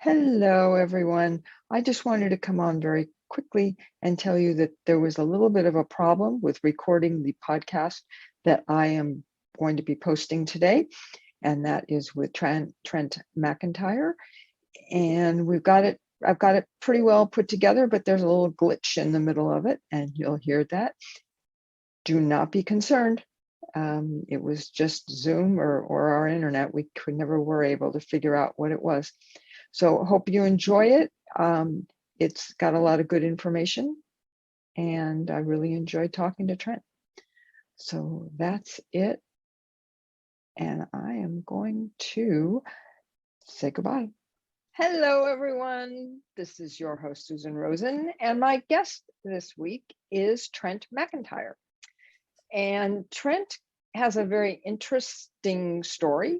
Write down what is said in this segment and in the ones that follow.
Hello, everyone. I just wanted to come on very quickly and tell you that there was a little bit of a problem with recording the podcast that I am going to be posting today, and that is with Trent McIntire. And I've got it pretty well put together, but there's a little glitch in the middle of it, and you'll hear that. Do not be concerned. It was just Zoom or our internet. We were able to figure out what it was. So hope you enjoy it. It's got a lot of good information, and I really enjoyed talking to Trent. So that's it. And I am going to say goodbye. Hello, everyone. This is your host, Susan Rosen, and my guest this week is Trent McIntire. And Trent has a very interesting story,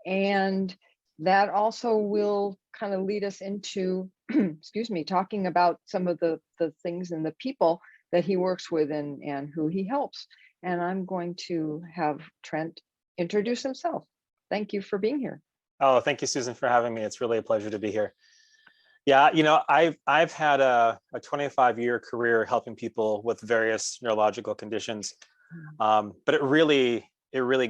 and that also will kind of lead us into, excuse me, talking about some of the things and the people that he works with and who he helps. And I'm going to have Trent introduce himself. Thank you for being here. Oh, thank you, Susan, for having me. It's really a pleasure to be here. Yeah, I've had a 25-year career helping people with various neurological conditions, but it really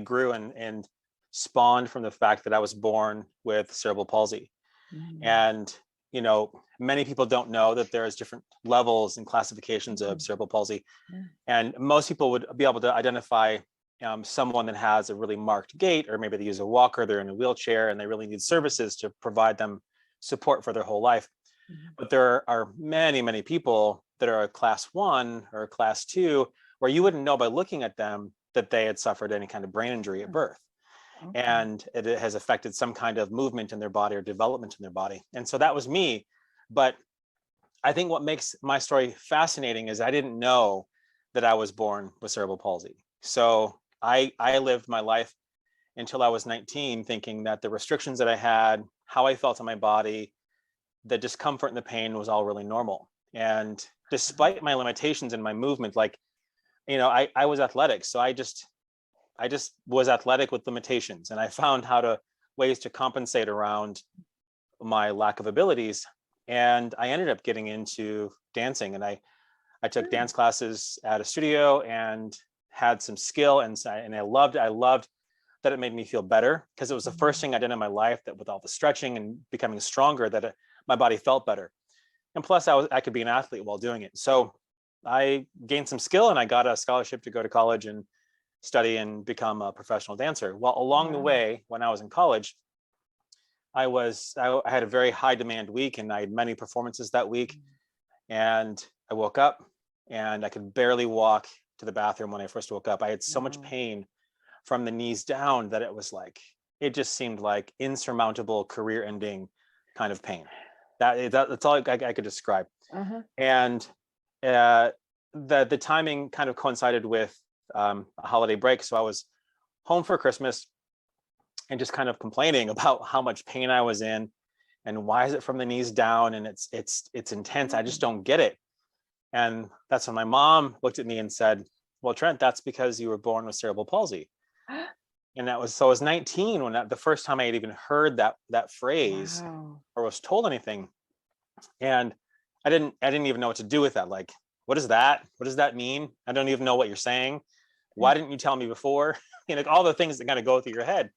grew and spawned from the fact that I was born with cerebral palsy. And many people don't know that there's different levels and classifications of cerebral palsy, and most people would be able to identify someone that has a really marked gait, or maybe they use a walker, they're in a wheelchair, and they really need services to provide them support for their whole life. But there are many people that are a class 1 or a class 2 where you wouldn't know by looking at them that they had suffered any kind of brain injury at birth. Okay. And it has affected some kind of movement in their body or development in their body. And so that was me. But I think what makes my story fascinating is I didn't know that I was born with cerebral palsy. So I lived my life until I was 19 thinking that the restrictions that I had, how I felt in my body, the discomfort and the pain was all really normal. And despite my limitations in my movement, I was athletic. So I just was athletic with limitations, and I found ways to compensate around my lack of abilities. And I ended up getting into dancing, and I took dance classes at a studio and had some skill, and I loved that it made me feel better, because it was the first thing I did in my life that, with all the stretching and becoming stronger, that my body felt better. And plus I could be an athlete while doing it. So I gained some skill, and I got a scholarship to go to college and study and become a professional dancer. Well, along the way, when I was in college, I had a very high demand week, and I had many performances that week. And I woke up and I could barely walk to the bathroom when I first woke up. I had so much pain from the knees down that it just seemed like insurmountable, career-ending kind of pain. That's all I could describe. And the timing kind of coincided with a holiday break. So I was home for Christmas and just kind of complaining about how much pain I was in, and why is it from the knees down, and it's intense. I just don't get it. And that's when my mom looked at me and said, "Well, Trent, that's because you were born with cerebral palsy." And I was 19 when the first time I had even heard that phrase or was told anything. And I didn't even know what to do with that. Like, what is that? What does that mean? I don't even know what you're saying. Why didn't you tell me before? All the things that kind of go through your head.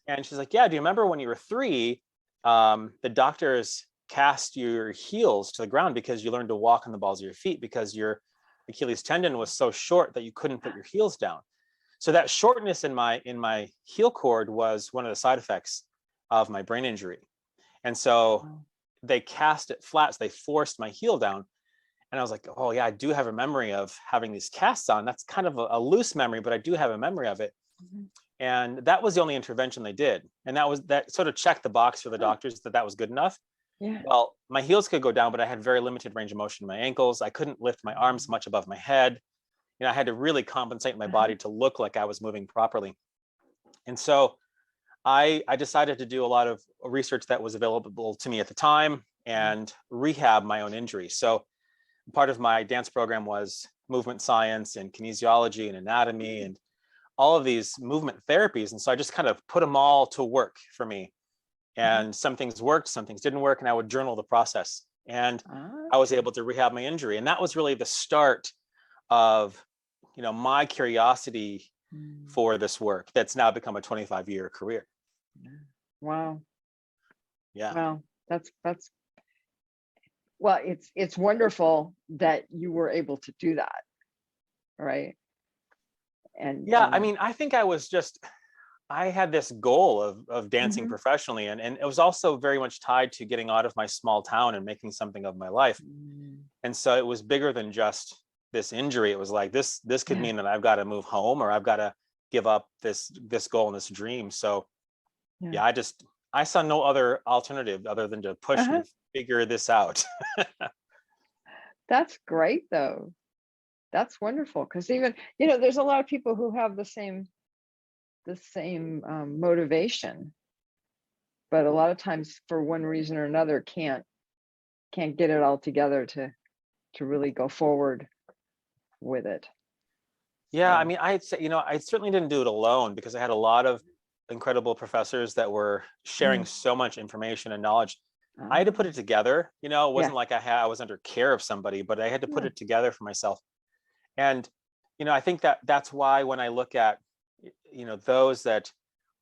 And she's like, "Yeah, do you remember when you were 3, the doctors cast your heels to the ground because you learned to walk on the balls of your feet, because your Achilles tendon was so short that you couldn't put your heels down." So that shortness in my heel cord was one of the side effects of my brain injury. And so they cast it flat. So they forced my heel down. And I was like, "Oh yeah, I do have a memory of having these casts on." That's kind of a loose memory, but I do have a memory of it. And that was the only intervention they did. And that sort of checked the box for the doctors that was good enough. Yeah. Well, my heels could go down, but I had very limited range of motion in my ankles. I couldn't lift my arms much above my head. I had to really compensate my body to look like I was moving properly. And so I decided to do a lot of research that was available to me at the time and rehab my own injury. So part of my dance program was movement science and kinesiology and anatomy and all of these movement therapies. And so I just kind of put them all to work for me. and some things worked, some things didn't work, and I would journal the process. And I was able to rehab my injury. And that was really the start of, my curiosity for this work that's now become a 25-year career. Wow. Yeah. Wow. That's well, it's wonderful that you were able to do that. Right. And Yeah. I mean, I think I had this goal of dancing Mhm. professionally, and it was also very much tied to getting out of my small town and making something of my life. And so it was bigger than just this injury. It was like, this could Yeah. mean that I've got to move home, or I've got to give up this goal and this dream. So Yeah. I saw no other alternative other than to push Uh-huh. and figure this out. That's great though. That's wonderful, because even, there's a lot of people who have the same motivation, but a lot of times for one reason or another can't get it all together to really go forward with it. Yeah, I So, mean, I'd say, I certainly didn't do it alone, because I had a lot of incredible professors that were sharing so much information and knowledge. I had to put it together. It yeah. wasn't like I was under care of somebody, but I had to put No. it together for myself. And, I think that's why when I look at, those that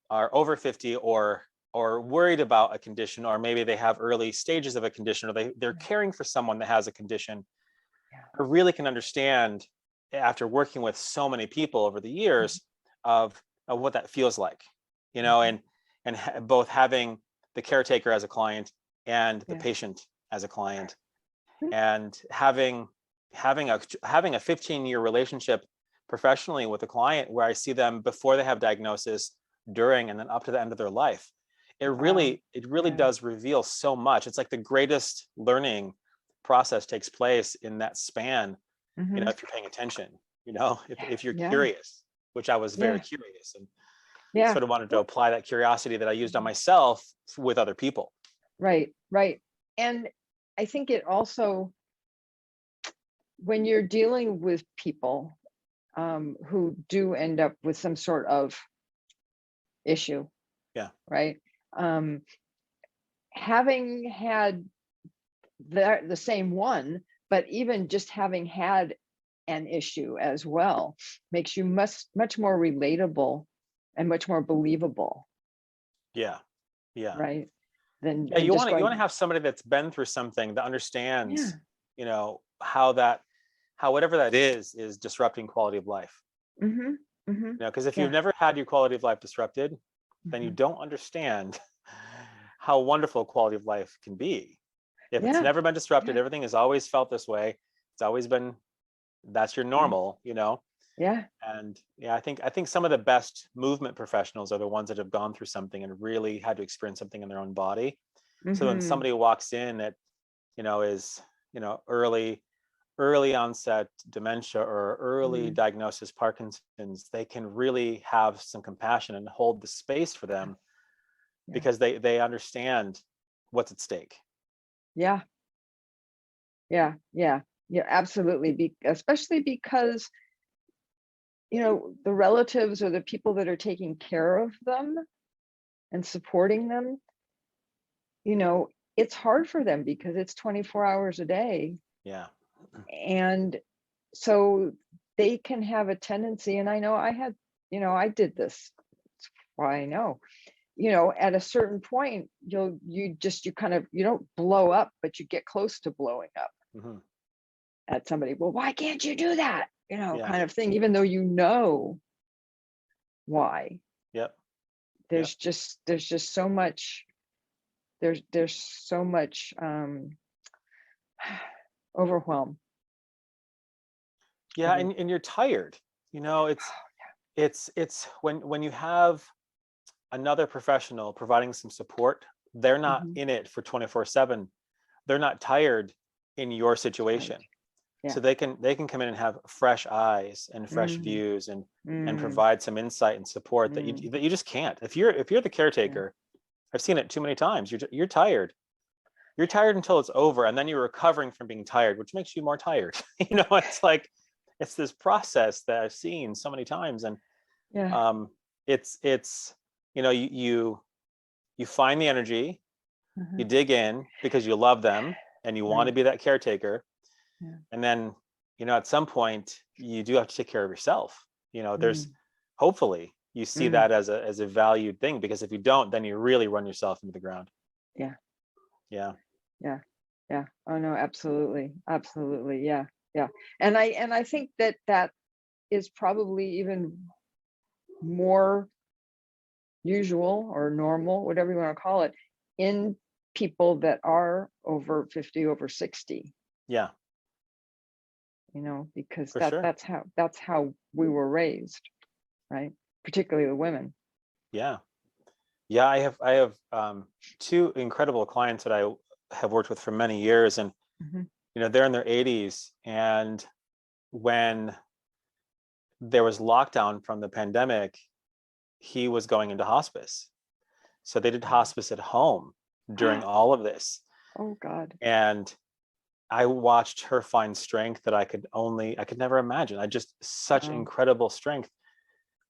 are over 50, or worried about a condition, or maybe they have early stages of a condition, or they're caring for someone that has a condition, Yeah. I really can understand, after working with so many people over the years, of what that feels like, and both having the caretaker as a client and the Yeah. patient as a client, Mhm. and having a 15-year relationship professionally with a client, where I see them before they have diagnosis, during, and then up to the end of their life. It Wow. really Yeah. does reveal so much. It's like the greatest learning process takes place in that span, Mhm. if you're paying attention, if you're Yeah. curious, which I was very Yeah. curious, and Yeah. sort of wanted to Well, apply that curiosity that I used on myself with other people. right. Right. And I think it also, when you're dealing with people who do end up with some sort of issue, Yeah. right? Um, Having had the same one, but even just having had an issue as well makes you much more relatable and much more believable, Yeah. Yeah. right? Than Yeah. You just want to going, have somebody that's been through something, that yeah. understands, how whatever that is disrupting quality of life. Mm-hmm. Mm-hmm. Because if you've Yeah. never had your quality of life disrupted, then you Mm-hmm. don't understand how wonderful quality of life can be. If it's Yeah. never been disrupted, Yeah. everything has always felt this way. It's always been, that's your Yeah. normal. Yeah. And yeah, I think some of the best movement professionals are the ones that have gone through something and really had to experience something in their own body. So when Mm-hmm. somebody walks in that, is, early onset dementia, or early Mm-hmm. diagnosis Parkinson's, they can really have some compassion and hold the space for them, Yeah. because they understand what's at stake. Yeah. Yeah. Yeah. Yeah. Absolutely. Especially because, the relatives or the people that are taking care of them and supporting them, you know, it's hard for them because it's 24 hours a day. Yeah. And so they can have a tendency, and I know I had, I did this. That's why I know, at a certain point, you kind of, you don't blow up, but you get close to blowing up Hmm. at somebody. Well, why can't you do that? Yeah. Kind of thing, even though you know why. Yep. Yep. There's just so much, there's so much overwhelm. I Yeah. think. And you're tired. It's when you have another professional providing some support, they're not Mhm. in it for 24/7. They're not tired in your That's right. situation. Yeah. So they can come in and have fresh eyes and fresh Mm, views, and mm, provide some insight and support that mm, you just can't. If you're the yeah. caretaker, I've seen it too many times. You're tired. You're tired until it's over, and then you're recovering from being tired, which makes you more tired. It's like, it's this process that I've seen so many times. And Yeah. it's you you find the energy, Uh-huh. you dig in because you love them and you want to Right. be that caretaker. Yeah. And then, at some point you do have to take care of yourself. There's Mm. hopefully you see Mm. that as a valued thing, because if you don't, then you really run yourself into the ground. Yeah. Yeah. Yeah. Yeah. Oh no, absolutely. Absolutely. Yeah. Yeah. And I think that is probably even more usual or normal, whatever you want to call it, in people that are over 50, over 60, Yeah, because for sure. that's how we were raised, right? Particularly the women. Yeah. Yeah. I have two incredible clients that I have worked with for many years, and Mhm. they're in their 80s, and when there was lockdown from the pandemic, he was going into hospice. So they did hospice at home during all of this. Oh God. And I watched her find strength that I could never imagine. I just such Wow. incredible strength.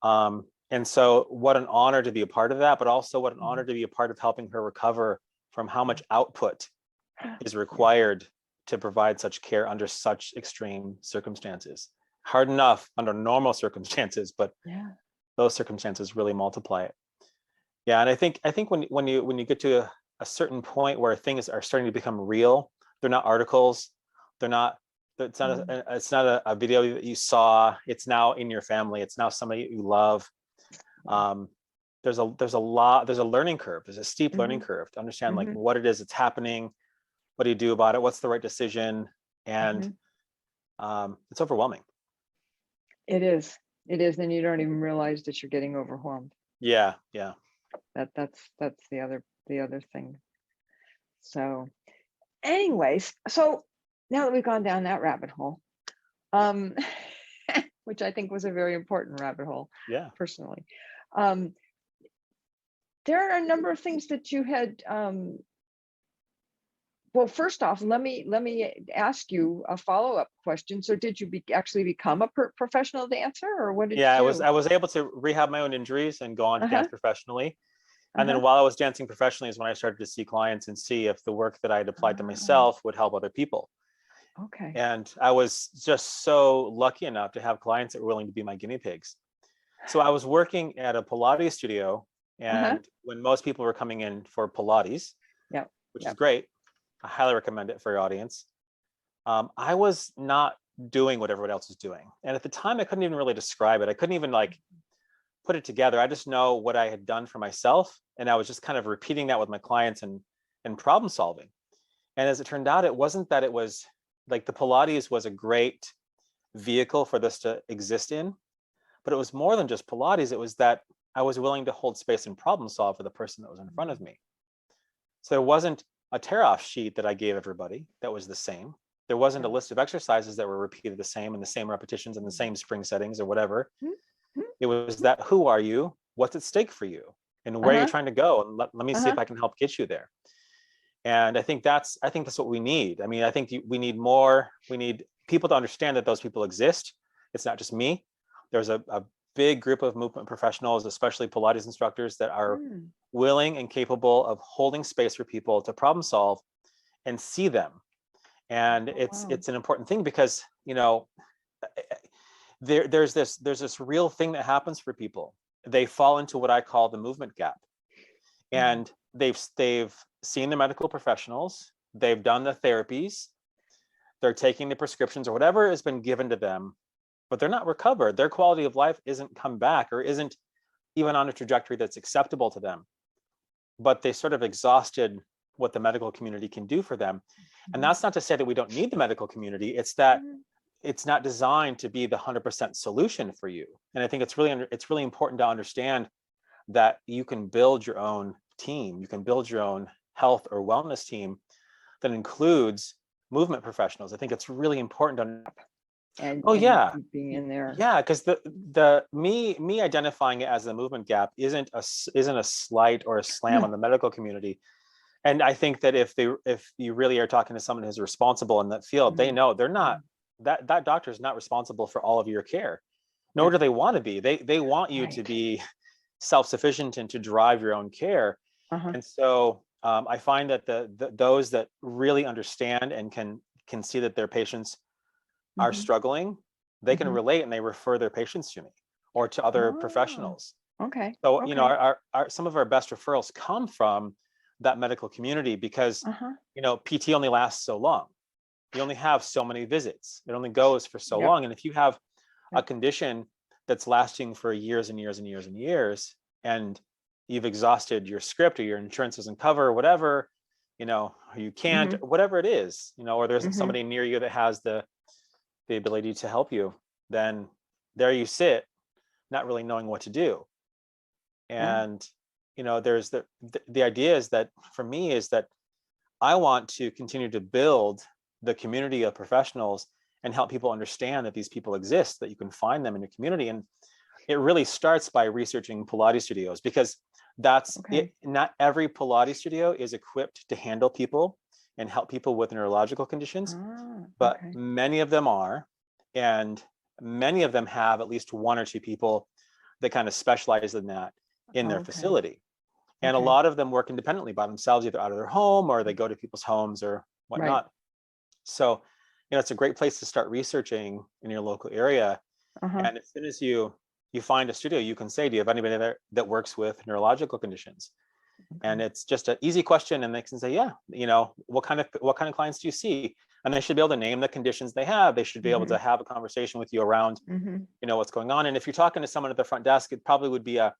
And so what an honor to be a part of that, but also what an honor Mhm. to be a part of helping her recover from how much output is Yeah. required to provide such care under such extreme circumstances. Hard enough under normal circumstances, but Yeah. those circumstances really multiply it. Yeah, and I think when you get to a certain point where things are starting to become real, they're not articles, they're not it's not Mm. a video that you saw. It's now in your family. It's now somebody you love. Wow. Um, there's a learning curve. There's a steep learning Mhm. curve to understand like Mhm. what it is that's happening. What do you do about it? What's the right decision? And Mhm. it's overwhelming. It is. It is, and you don't even realize that you're getting overwhelmed. Yeah, yeah. That's the other thing. So, anyways, so now that we've gone down that rabbit hole, um, which I think was a very important rabbit hole, Yeah. personally, um, there are a number of things that you had. Well, first off, let me ask you a follow-up question. So, did you actually become a professional dancer, or what did Yeah, you I was do? I was able to rehab my own injuries and go on to dance Uh-huh. professionally. And Uh-huh. then while I was dancing professionally is when I started to see clients and see if the work that I had applied to Ah, myself would help other people. okay. And I was just so lucky enough to have clients that were willing to be my guinea pigs. So I was working at a Pilates studio, Uh-huh. and when most people were coming in for Pilates, Yep. which is Yep. great, I highly recommend it for your audience. I was not doing what everyone else was doing. And at the time, I couldn't even really describe it. I couldn't even like put it together. I just know what I had done for myself, and I was just kind of repeating that with my clients and problem solving. And as it turned out, it wasn't that it was like the Pilates was a great vehicle for this to exist in, but it was more than just Pilates. It was that I was willing to hold space and problem solve for the person that was in front of me. So there wasn't a tear off sheet that I gave everybody that was the same. There wasn't a Right. list of exercises that were repeated the same and the same repetitions and the same spring settings or whatever. It was that who are you? What's at stake for you? And where you're Uh-huh. trying to go? And let me see Uh-huh. if I can help get you there. And I think that's what we need. I mean, I think we need more. We need people to understand that those people exist. It's not just me. There's a big group of movement professionals, especially Pilates instructors, that are Mm. willing and capable of holding space for people to problem solve and see them. And Oh, it's wow. it's an important thing because there's this real thing that happens for people. They fall into what I call the movement gap, Mm. and they've seen the medical professionals, they've done the therapies, they're taking the prescriptions or whatever has been given to them, but they're not recovered. Their quality of life isn't come back or isn't even on a trajectory that's acceptable to them. But they sort of exhausted what the medical community can do for them. And Mhm. that's not to say that we don't need the medical community. It's that Mhm. it's not designed to be the 100% solution for you. And I think it's really important to understand that you can build your own team. You can build your own health or wellness team that includes movement professionals. I think it's really important to. And Oh and yeah, being in there. yeah, because the me identifying it as a movement gap isn't a slight or a slam on the medical community. And I think that if you really are talking to someone who's responsible in that field, they Mm. know they're not Mm. that doctor is not responsible for all of your care, Yeah. nor do they want to be. They want you to Right. be self-sufficient and to drive your own care. Uh-huh. And so I find that those that really understand and can see that their patients are Mm-hmm. struggling, they can Mm-hmm. relate and they refer their patients to me or to other Oh, professionals. okay. So, you know, Okay. some of our best referrals come from that medical community because, Uh-huh. you know, PT only lasts so long. You only have so many visits. It only goes for so Yep. long. And if you have a Yep. condition that's lasting for years and years and years and years, and you've exhausted your script or your insurance doesn't cover whatever, you know, or you can't, Mm-hmm. whatever it is, you know, or there isn't Mm-hmm. somebody near you that has the ability to help you, then there you sit, not really knowing what to do. Yeah. And, you know, there's the idea is that for me is that I want to continue to build the community of professionals and help people understand that these people exist, that you can find them in your community. And it really starts by researching Pilates studios because that's Okay. it. Not every Pilates studio is equipped to handle people and help people with neurological conditions, Ah, but okay. many of them are. And many of them have at least one or two people that kind of specialize in that in their Okay. facility. And a Okay. lot of them work independently by themselves, either out of their home or they go to people's homes or Right. whatnot. So, you know, it's a great place to start researching in your local area. Uh-huh. And as soon as you find a studio, you can say, do you have anybody there that works with neurological conditions? And Okay. it's just an easy question, and they can say, yeah, you know, what kind of clients do you see? And they should be able to name the conditions they have. They should be able Mm-hmm. to have a conversation with you around, Mm-hmm. you know, what's going on. And if you're talking to someone at the front desk, it probably would be a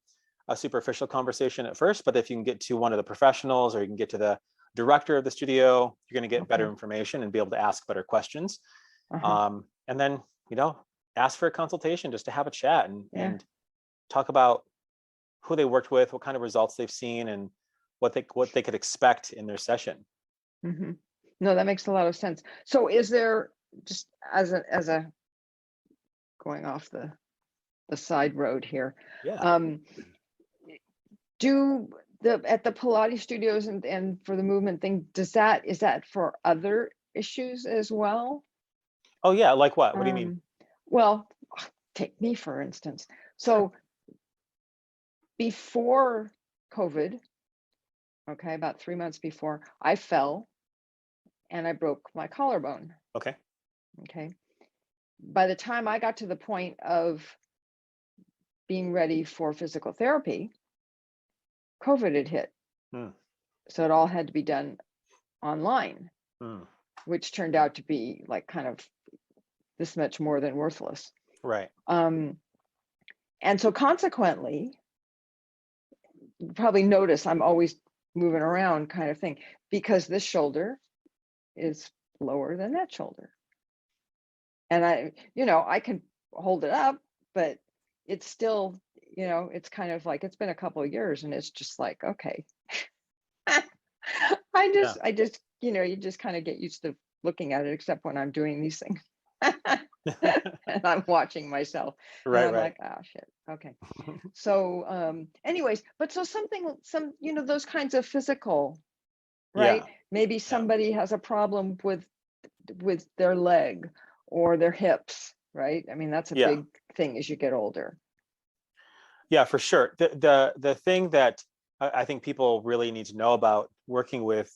superficial conversation at first, but if you can get to one of the professionals or you can get to the director of the studio, you're going to get better Okay. information and be able to ask better questions. Uh-huh. And then, you know, ask for a consultation just to have a chat Yeah. and talk about who they worked with, what kind of results they've seen, and what they could expect in their session. Mm-hmm. No, that makes a lot of sense. So is there, just as a going off the side road here, Yeah. do at the Pilates studios and for the movement thing, is that for other issues as well? Oh yeah. Like what? What do you mean? Um, well, take me for instance. Sure. So before COVID, okay, about 3 months before, I fell and I broke my collarbone. Okay. Okay. By the time I got to the point of being ready for physical therapy, COVID had hit. Hmm. So it all had to be done online, Hmm. which turned out to be like kind of this much more than worthless. Right. Um, and so consequently, you probably notice I'm always moving around kind of thing because this shoulder is lower than that shoulder. And I can hold it up, but it's still, it's kind of like it's been a couple of years and it's just like, okay. Yeah. I just, you just kind of get used to looking at it, except when I'm doing these things. And I'm watching myself and Right. I'm Right. like, oh shit. Okay. So anyways, but so those kinds of physical, right? Yeah. Maybe Yeah. somebody has a problem with their leg or their hips, right? I mean, that's a Yeah. big thing as you get older. Yeah, for sure. The thing that I think people really need to know about working with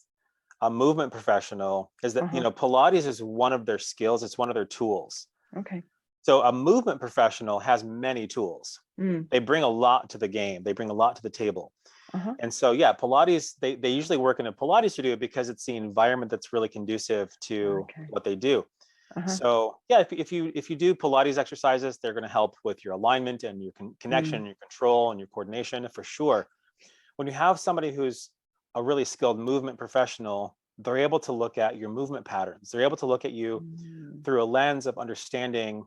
a movement professional is that, you Uh-huh. know, Pilates is one of their skills. It's one of their tools. Okay. So a movement professional has many tools. Mm. They bring a lot to the game. They bring a lot to the table. Uh-huh. And so, yeah, Pilates, they usually work in a Pilates studio because it's the environment that's really conducive to Okay. what they do. Uh-huh. So yeah, if you do Pilates exercises, they're going to help with your alignment and your connection, Mm. your control, and your coordination for sure. When you have somebody who's a really skilled movement professional, they're able to look at your movement patterns. They're able to look at you Mm. through a lens of understanding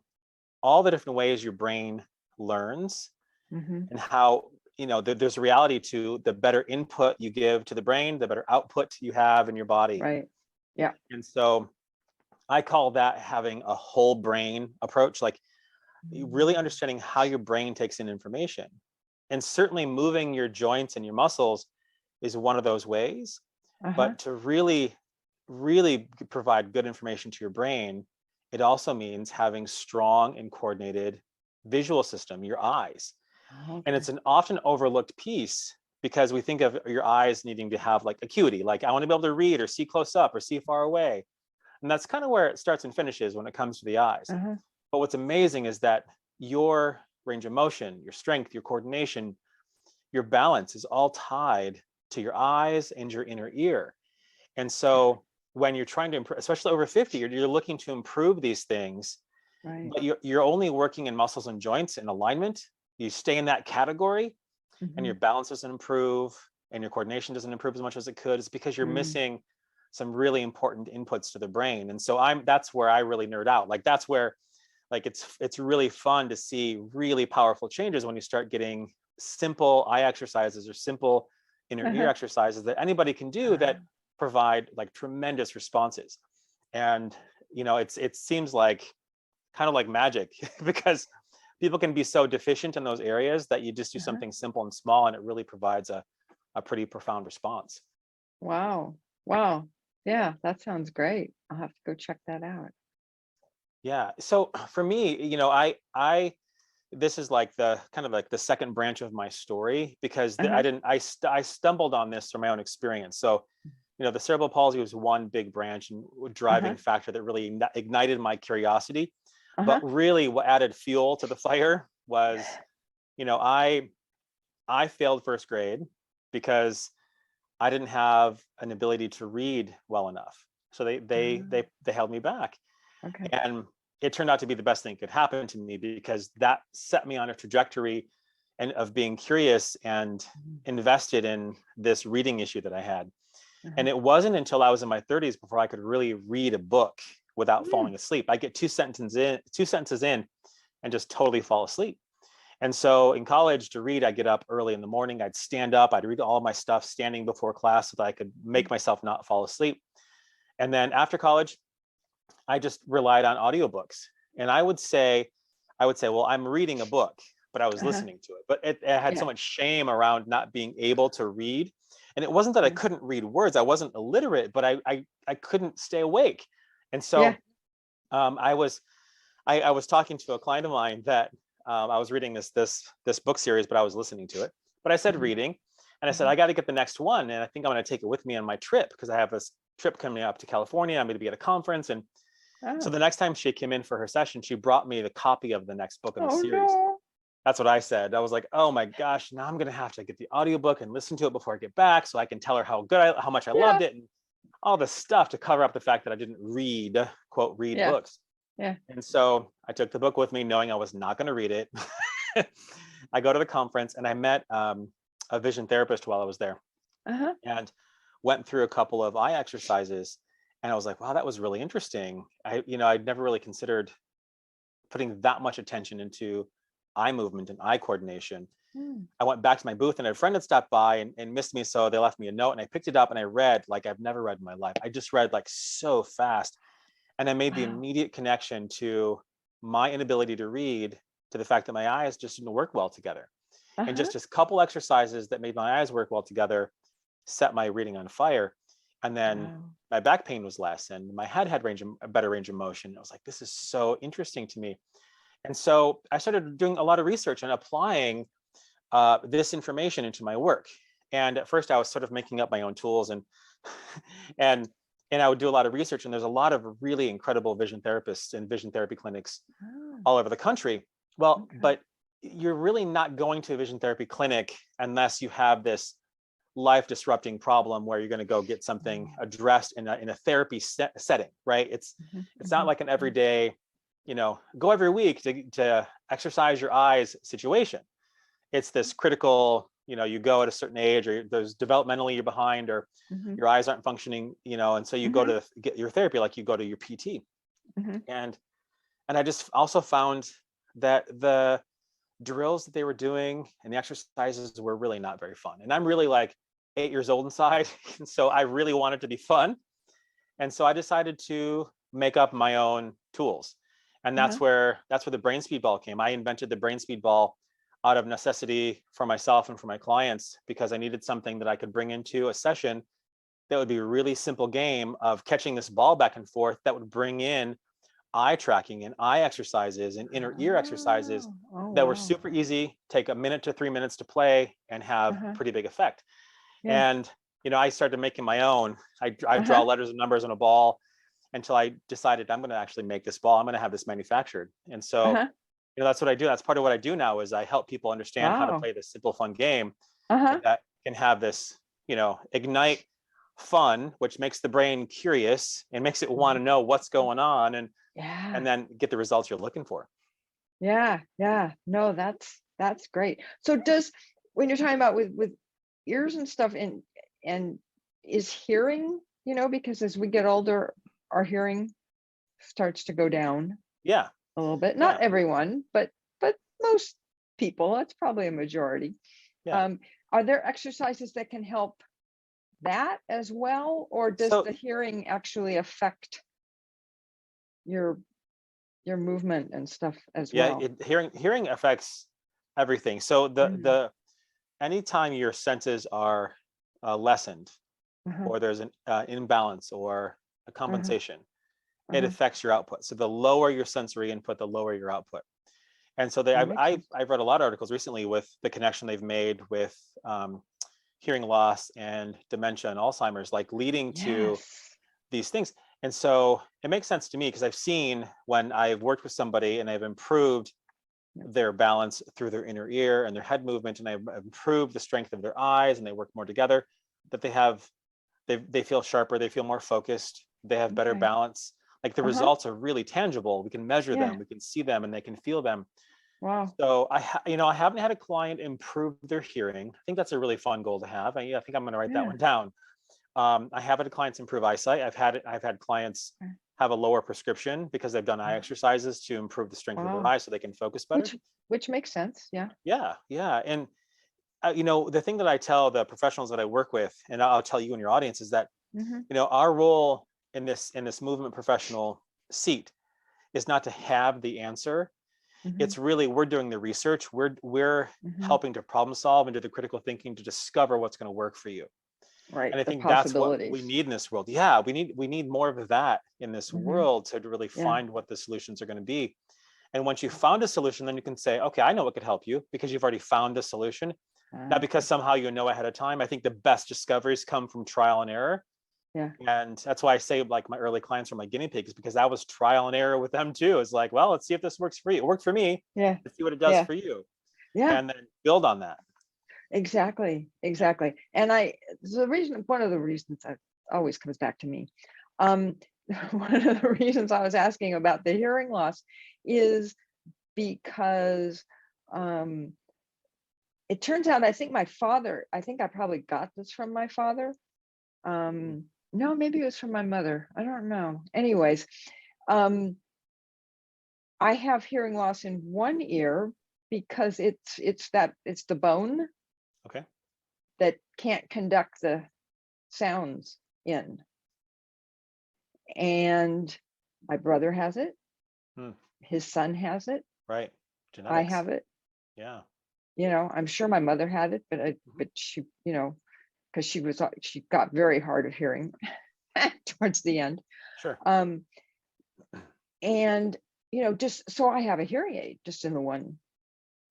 all the different ways your brain learns Mm-hmm. and how, you know, there's a reality to the better input you give to the brain, the better output you have in your body. Right. Yeah. And so I call that having a whole brain approach, like really Mm. understanding how your brain takes in information. And certainly moving your joints and your muscles is one of those ways. Uh-huh. But to really, really provide good information to your brain, it also means having strong and coordinated visual system, your eyes. And Okay. it's an often overlooked piece because we think of your eyes needing to have like acuity, like I want to be able to read or see close up or see far away. And that's kind of where it starts and finishes when it comes to the eyes. Uh-huh. But what's amazing is that your range of motion, your strength, your coordination, your balance is all tied to your eyes and your inner ear. And so when you're trying to improve, especially over 50, you're looking to improve these things, Right. but you're only working in muscles and joints in alignment. You stay in that category and your balance doesn't improve and your coordination doesn't improve as much as it could. It's because you're missing some really important inputs to the brain. And so that's where I really nerd out. Like that's where like it's really fun to see really powerful changes when you start getting simple eye exercises or simple inner ear exercises that anybody can do that provide like tremendous responses. And it seems like kind of like magic because people can be so deficient in those areas that you just do something simple and small and it really provides a pretty profound response. Wow. Wow. Yeah, that sounds great. I'll have to go check that out. Yeah. So for me, I this is like the kind of like the second branch of my story because I stumbled on this through my own experience. So, the cerebral palsy was one big branch and driving factor that really ignited my curiosity. But really what added fuel to the fire was, I failed first grade because I didn't have an ability to read well enough. So they held me back. Okay. And it turned out to be the best thing that could happen to me because that set me on a trajectory of being curious and invested in this reading issue that I had. And it wasn't until I was in my 30s before I could really read a book without falling asleep. I get two sentences in and just totally fall asleep. And so in college to read, I'd get up early in the morning, I'd stand up, I'd read all my stuff standing before class so that I could make myself not fall asleep. And then after college, I just relied on audiobooks. And I would say, well, I'm reading a book, but I was listening to it. But it had so much shame around not being able to read. And it wasn't that I couldn't read words. I wasn't illiterate, but I couldn't stay awake. And so I was talking to a client of mine that I was reading this book series, but I was listening to it. But I said reading, and I said, I got to get the next one. And I think I'm going to take it with me on my trip because I have this trip coming up to California. I'm going to be at a conference. And so the next time she came in for her session, she brought me the copy of the next book in the series. No. That's what I said. I was like, oh my gosh, now I'm going to have to get the audiobook and listen to it before I get back so I can tell her how much I loved it and all this stuff to cover up the fact that I didn't read books. Yeah. And so I took the book with me knowing I was not going to read it. I go to the conference and I met a vision therapist while I was there and went through a couple of eye exercises. And I was like, wow, that was really interesting. I'd never really considered putting that much attention into eye movement and eye coordination. I went back to my booth and a friend had stopped by and missed me. So they left me a note and I picked it up and I read like I've never read in my life. I just read like so fast. And I made the immediate connection to my inability to read to the fact that my eyes just didn't work well together. And just a couple exercises that made my eyes work well together set my reading on fire. And then my back pain was less and my head had a better range of motion. I was like, this is so interesting to me. And so I started doing a lot of research and applying this information into my work. And at first I was sort of making up my own tools and I would do a lot of research, and there's a lot of really incredible vision therapists and vision therapy clinics all over the country. Well, but you're really not going to a vision therapy clinic unless you have this life disrupting problem where you're going to go get something addressed in a therapy setting, right? It's not like an everyday, go every week to exercise your eyes situation. It's this critical, you go at a certain age or there's developmentally you're behind or your eyes aren't functioning, and so you go to get your therapy like you go to your PT. And I just also found that the drills that they were doing and the exercises were really not very fun. And I'm really like 8 years old inside. And so I really wanted to be fun. And so I decided to make up my own tools. And that's where the brain speed ball came. I invented the brain speed ball out of necessity for myself and for my clients because I needed something that I could bring into a session that would be a really simple game of catching this ball back and forth that would bring in eye tracking and eye exercises and inner ear exercises that were wow. super easy, take 1 minute to 3 minutes to play and have pretty big effect. Yeah. And, I started making my own. I draw Uh-huh. letters and numbers on a ball until I decided I'm going to actually make this ball. I'm going to have this manufactured. And so, Uh-huh. that's what I do. That's part of what I do now is I help people understand how to Wow. play this simple, fun game Uh-huh. that can have this, ignite fun, which makes the brain curious and makes it want to know what's going on and Yeah. then get the results you're looking for. Yeah. Yeah. No, that's great. So when you're talking about with ears and stuff and is hearing, because as we get older, our hearing starts to go down Yeah. a little bit. Not everyone, but most people. That's probably a majority. Yeah. Are there exercises that can help that as well, or does the hearing actually affect your movement and stuff as well? Hearing affects everything. So the anytime your senses are lessened or there's an imbalance or a compensation, it affects your output. So the lower your sensory input, the lower your output. And so I've read a lot of articles recently with the connection they've made with hearing loss and dementia and Alzheimer's, like leading to these things. And so it makes sense to me because I've seen when I've worked with somebody and I've improved their balance through their inner ear and their head movement, and I've improved the strength of their eyes and they work more together, that they feel sharper, they feel more focused, they have better balance. Like the results are really tangible. We can measure them, we can see them, and they can feel them. Wow. So I haven't had a client improve their hearing. I think that's a really fun goal to have. I think I'm going to write that one down. I have had clients improve eyesight. I've had clients have a lower prescription because they've done eye exercises to improve the strength of their eyes so they can focus better. Which makes sense. Yeah. Yeah. And the thing that I tell the professionals that I work with, and I'll tell you in your audience, is that our role in this movement professional seat is not to have the answer. It's really, we're doing the research. We're helping to problem solve and do the critical thinking to discover what's going to work for you. Right. And I think that's what we need in this world. Yeah, we need more of that in this world to really find what the solutions are going to be. And once you found a solution, then you can say, okay, I know what could help you because you've already found a solution. Not because somehow ahead of time. I think the best discoveries come from trial and error. Yeah. And that's why I say like my early clients are my guinea pigs, because that was trial and error with them too. It's like, well, let's see if this works for you. It worked for me. Yeah. Let's see what it does for you. Yeah. And then build on that. Exactly. And one of the reasons that always comes back to me, one of the reasons I was asking about the hearing loss is because it turns out I think I probably got this from my father. No, maybe it was from my mother. I don't know. Anyways, I have hearing loss in one ear because it's the bone that can't conduct the sounds in. And my brother has it. His son has it. Right. Genetics. I have it. Yeah. I'm sure my mother had it, but she, because she got very hard of hearing towards the end. Sure. And just so I have a hearing aid just in the one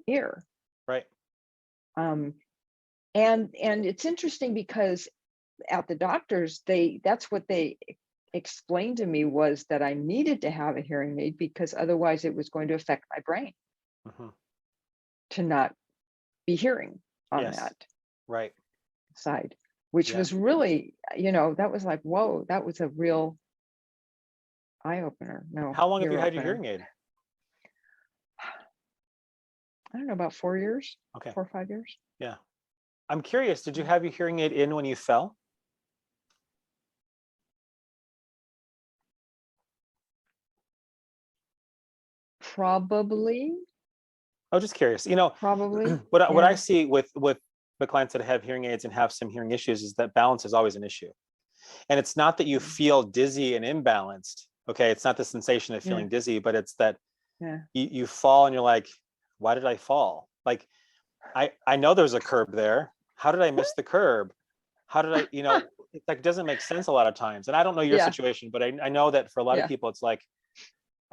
ear. Right. And it's interesting because at the doctors, that's what they explained to me, was that I needed to have a hearing aid because otherwise it was going to affect my brain to not be hearing on that side, which was really, that was like, whoa, that was a real eye opener. No. How long have you had your hearing aid? I don't know, about 4 years. Okay. 4 or 5 years. Yeah. I'm curious, did you have your hearing aid in when you fell? Probably. I was just curious. Probably. What I see with the clients that have hearing aids and have some hearing issues is that balance is always an issue. And it's not that you feel dizzy and imbalanced. Okay. It's not the sensation of feeling dizzy, but it's that you fall and you're like, why did I fall? Like, I know there's a curb there. How did I miss the curb? How did I, it like doesn't make sense a lot of times. And I don't know your situation, but I know that for a lot of people, it's like,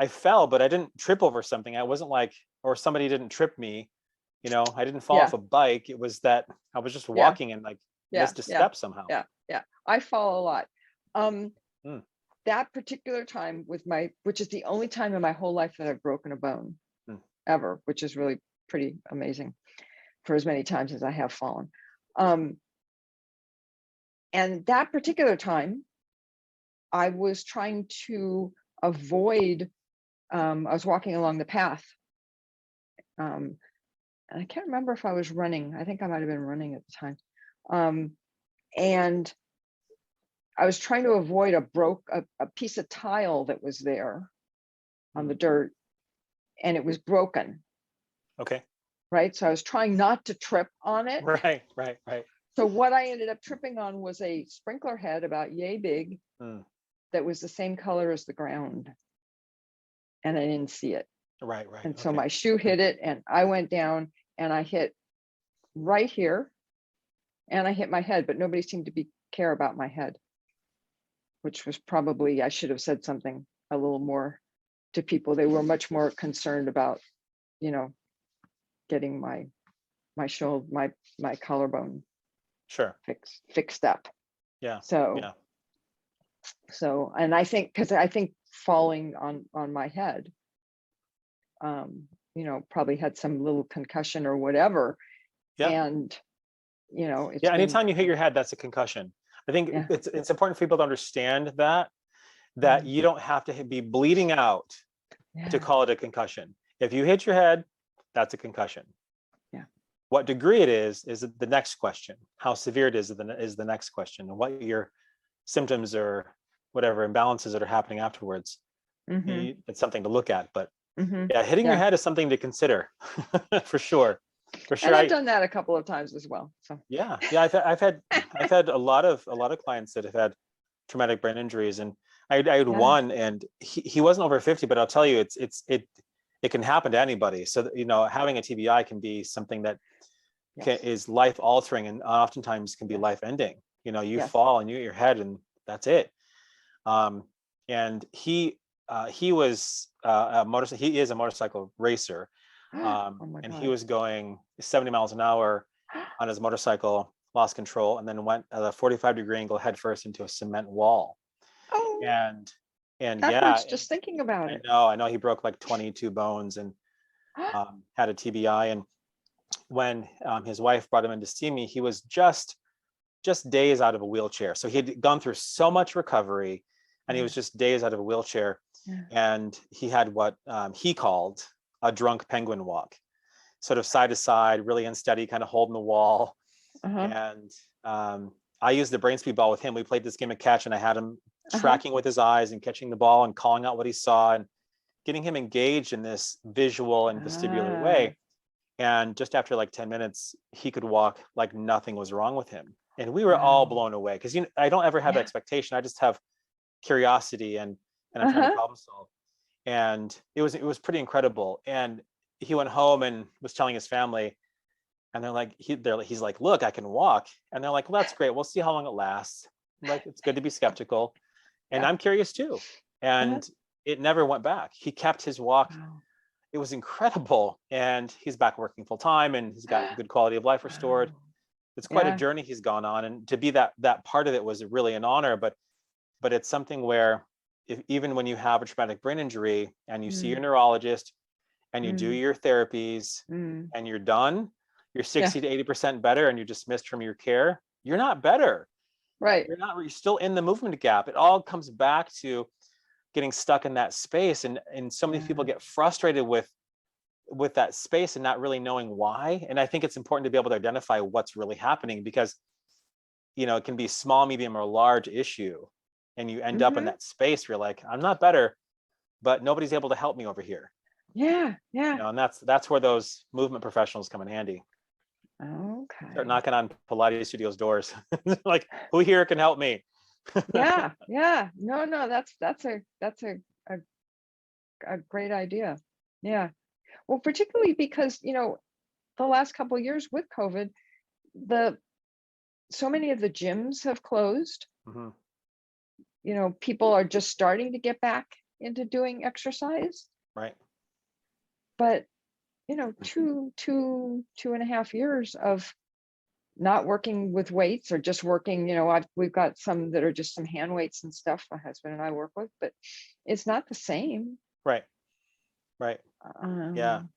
I fell, but I didn't trip over something. I wasn't like, or somebody didn't trip me. I didn't fall Yeah. off a bike. It was that I was just Yeah. walking and like Yeah. missed a Yeah. step somehow. Yeah. Yeah. I fall a lot. Mm. That particular time which is the only time in my whole life that I've broken a bone ever, which is really pretty amazing for as many times as I have fallen. And that particular time, I was trying to avoid, I was walking along the path. And I can't remember if I was running. I think I might have been running at the time. And I was trying to avoid a piece of tile that was there on the dirt, and it was broken. Okay. Right. So I was trying not to trip on it. Right. So what I ended up tripping on was a sprinkler head about yay big that was the same color as the ground. And I didn't see it. Right. And so my shoe hit it, and I went down, and I hit right here, and I hit my head, but nobody seemed to care about my head, which was probably, I should have said something a little more to people. They were much more concerned about, getting my shoulder, my collarbone fixed up. Yeah. So, and I think, because I think falling on my head, probably had some little concussion or whatever. Yeah. And, anytime you hit your head, that's a concussion. I think it's important for people to understand that you don't have to be bleeding out to call it a concussion. If you hit your head, that's a concussion. Yeah. What degree it is the next question. How severe it is the next question, and what your symptoms or whatever imbalances that are happening afterwards. It's something to look at, but hitting your head is something to consider for sure. And I've done that a couple of times as well. So I've had a lot of clients that have had traumatic brain injuries, and I had one, and he wasn't over 50, but I'll tell you, it can happen to anybody. So having a TBI can be something that is life altering, and oftentimes can be life ending. You fall and you hit your head, and that's it. And he was he is a motorcycle racer. And he was going 70 miles an hour on his motorcycle, lost control, and then went at a 45-degree angle headfirst into a cement wall. Oh, and that hurts just thinking about it. I know he broke like 22 bones and had a TBI. And when his wife brought him in to see me, he was just days out of a wheelchair. So he had gone through so much recovery, and he was just days out of a wheelchair. And he had what he called a drunk penguin walk, sort of side to side, really unsteady, kind of holding the wall. And I used the brain speed ball with him. We played this game of catch, and I had him tracking with his eyes and catching the ball and calling out what he saw and getting him engaged in this visual and vestibular way. And just after like 10 minutes, he could walk like nothing was wrong with him. And we were all blown away, because I don't ever have expectation. I just have curiosity, and I'm trying to problem solve. And it was pretty incredible. And he went home and was telling his family, and they're like, he's like, look, I can walk. And they're like, well, that's great. We'll see how long it lasts. I'm like, it's good to be skeptical. And I'm curious too. And it never went back. He kept his walk. It was incredible. And he's back working full time, and he's got good quality of life restored. It's quite a journey he's gone on. And to be that part of it was really an honor. But it's something where, even when you have a traumatic brain injury and you see your neurologist and you do your therapies and you're done, you're 60 to 80% better, and you're dismissed from your care, you're not better. Right. You're still in the movement gap. It all comes back to getting stuck in that space. And so many people get frustrated with that space and not really knowing why. And I think it's important to be able to identify what's really happening, because, it can be small, medium, or large issue. And you end up in that space where you're like, I'm not better, but nobody's able to help me over here. Yeah. And that's where those movement professionals come in handy. Okay. Start knocking on Pilates Studio's doors. Like, who here can help me? Yeah. No, that's a great idea. Yeah. Well, particularly because, the last couple of years with COVID, so many of the gyms have closed. People are just starting to get back into doing exercise, Right. but two and a half years of not working with weights or just working, we've got some that are just some hand weights and stuff my husband and I work with, but it's not the same. Right. Right. Yeah. Um,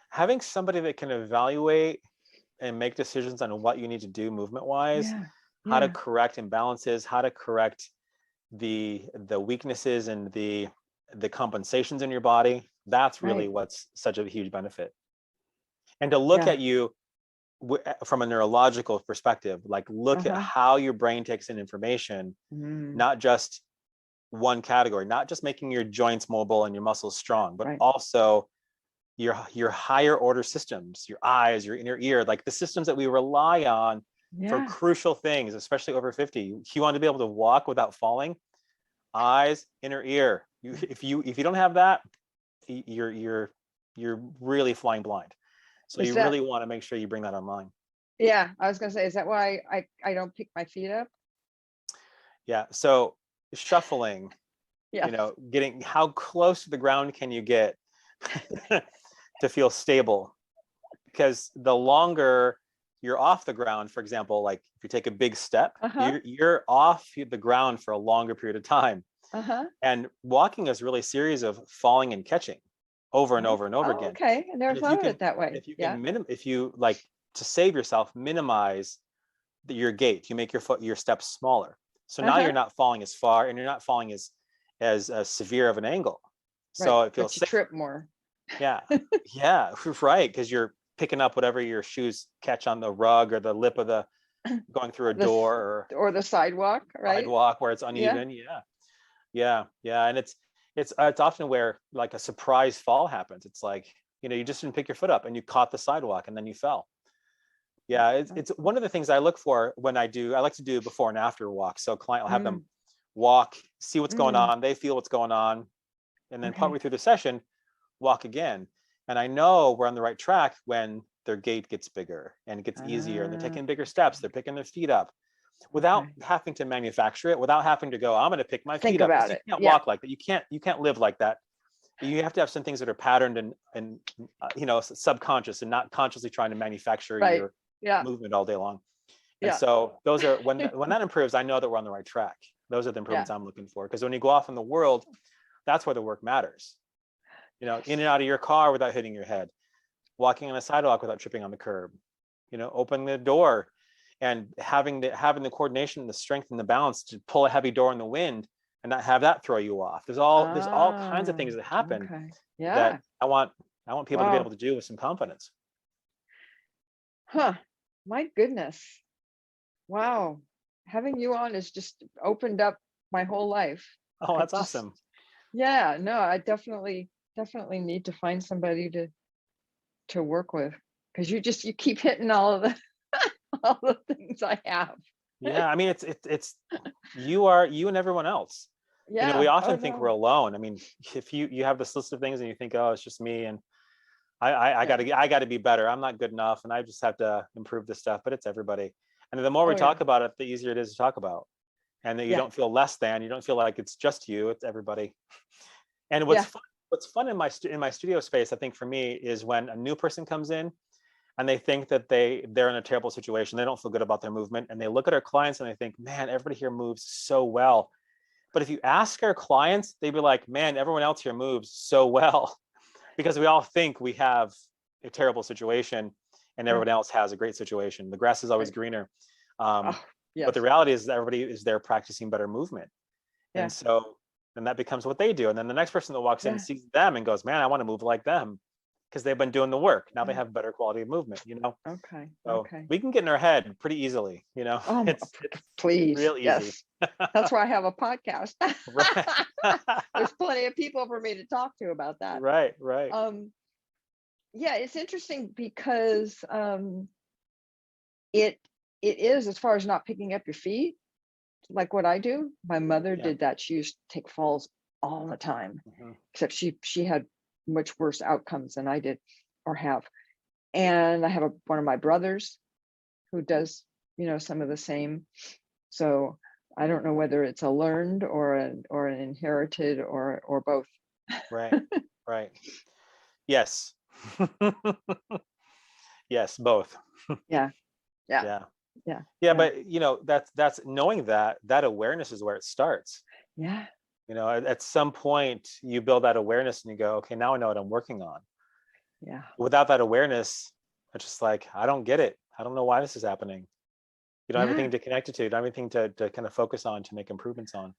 Having somebody that can evaluate and make decisions on what you need to do movement wise, yeah, how to yeah, correct imbalances, how to correct the weaknesses and the compensations in your body, that's really right, what's such a huge benefit. And to look yeah, at you from a neurological perspective, like look at uh-huh, how your brain takes in information, mm, not just one category, not just making your joints mobile and your muscles strong, but right, also your higher order systems, your eyes, your inner ear, like the systems that we rely on for yeah. crucial things, especially over 50. You want to be able to walk without falling. Eyes, inner ear. If you don't have that, you're really flying blind. So Is you that, really want to make sure you bring that online. yeah, I was gonna say, is that why I don't pick my feet up? Yeah. So shuffling, Yes. getting how close to the ground can you get to feel stable? Because the longer you're off the ground, for example, like if you take a big step, Uh-huh, you're off the ground for a longer period of time. uh-huh. And walking is really a series of falling and catching over and Oh, over and over oh, again. okay. I never And thought of it that way. Yeah. if you like to save yourself, minimize your gait, you make your steps smaller. So now you're Uh-huh. not falling as far and you're not falling as severe of an angle. So Right. it feels But you safer. trip more. Yeah. Yeah. Right. Because you're picking up whatever your shoes catch on the rug or the lip of the going through a This door or or the sidewalk, right? sidewalk where it's Yeah. uneven. Yeah. Yeah. Yeah. And it's often where like a surprise fall happens. It's like, you just didn't pick your foot up and you caught the sidewalk and then you fell. Yeah. It's one of the things I look for when I like to do before and after walks. So client will have them Mm, walk, see what's going mm, on. They feel what's going on. And then partway okay. through the session, walk again. And I know we're on the right track when their gait gets bigger and it gets easier and they're taking bigger steps. They're picking their feet up without Okay. having to manufacture it, without having to go, I'm going to pick my Think feet up, because about you it. can't Yeah. walk like that. You can't live like that. You have to have some things that are patterned and subconscious and not consciously trying to manufacture Right. your Yeah. movement all day long. And Yeah. so those are when that improves, I know that we're on the right track. Those are the Yeah. improvements I'm looking for, because when you go off in the world, that's where the work matters. In and out of your car without hitting your head, walking on a sidewalk without tripping on the curb, opening the door and having the coordination, the strength and the balance to pull a heavy door in the wind and not have that throw you off. There's all kinds of Ah, things that happen okay. that Yeah. I want people to be able Wow. to do with some confidence. Huh. My goodness. Wow. Having you on has just opened up my whole life. Oh, I that's just, awesome. yeah, no, I definitely need to find somebody to work with, because you keep hitting all of the all the things I have. Yeah, I mean, it's you and everyone else. We Yeah. Oh often think we're no. alone. I mean, if you have this list of things and you think, oh, it's just me and I Yeah. gotta be better. I'm not good enough, and I just have to improve this stuff. But it's everybody, and the more we Oh yeah. talk about it, the easier it is to talk about, and that you Yeah. don't feel less than. You don't feel like it's just you. It's everybody. And Yeah. what's fun in my studio space, I think for me, is when a new person comes in and they think that they're in a terrible situation. They don't feel good about their movement, and they look at our clients and they think, man, everybody here moves so well. But if you ask our clients, they'd be like, man, everyone else here moves so well. Because we all think we have a terrible situation and Yeah. everyone else has a great situation. The grass is always Right. greener. Oh, But the yes. reality is that everybody is there practicing better movement. And Yeah. so then that becomes what they do. And then the next person that walks in Yeah. sees them and goes, man, I want to move like them, because they've been doing the work. Now they Yeah. have better quality of movement. Okay. So Okay. we can get in our head pretty easily. It's Please. real easy. Yes. That's why I have a podcast. Right. There's plenty of people for me to talk to about that. Right, right. Yeah, it's interesting because it is, as far as not picking up your feet, like what I do. My mother Yeah. did that. She used to take falls all the time, Mhm. except she had much worse outcomes than I did or have. And I have one of my brothers who does, some of the same. So I don't know whether it's a learned or an inherited or both. Right. Right. Yes. Yes, both. Yeah, yeah, Yeah. yeah, Yeah, yeah, but that's knowing that awareness is where it starts. yeah, At some point you build that awareness and you go, okay, now I know what I'm working on. yeah, Without that awareness, it's just like, I don't get it. I don't know why this is happening. You don't have yeah. anything to connect it to. You don't have anything to kind of focus on to make improvements on,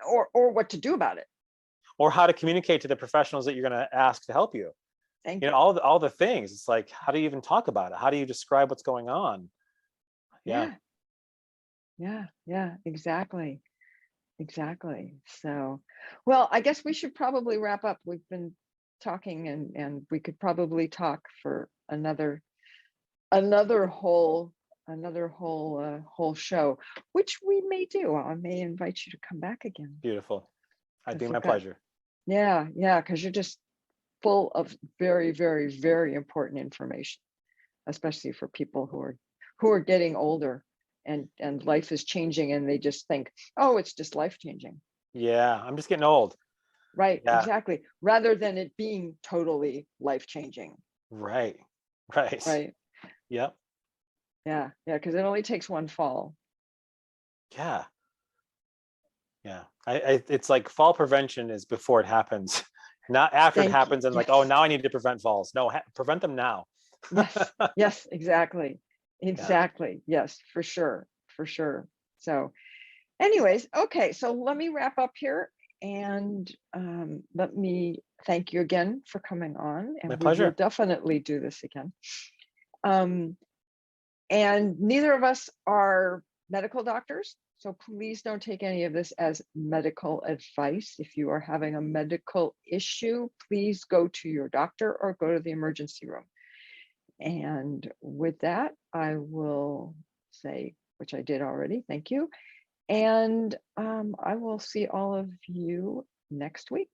Or what to do about it. or how to communicate to the professionals that you're going to ask to help you. Thank you. All the things. It's like, how do you even talk about it? How do you describe what's going on? Yeah. Yeah, yeah, yeah, exactly. Exactly. So, well, I guess we should probably wrap up. We've been talking and we could probably talk for another whole whole show, which we may do. I may invite you to come back again Beautiful. I'd be because my you've got, pleasure. yeah, because you're just full of very, very, very important information, especially for people who are getting older and life is changing and they just think, oh, it's just life changing. Yeah, I'm just getting old. Right, Yeah. exactly. Rather than it being totally life changing. Right. Right. Right. Yep. Yeah, yeah, because it only takes one fall. Yeah. Yeah. It's like fall prevention is before it happens, not after it Thank you. happens and like, oh, Yes. now I need to prevent falls. No, prevent them now. Yes. Yes, exactly. Yeah. Exactly. Yes, for sure. For sure. So anyways, okay, so let me wrap up here and let me thank you again for coming on, My and we will pleasure. definitely do this again. Um, and neither of us are medical doctors, so please don't take any of this as medical advice. If you are having a medical issue, please go to your doctor or go to the emergency room. And with that, I will say, which I did already, thank you. And I will see all of you next week.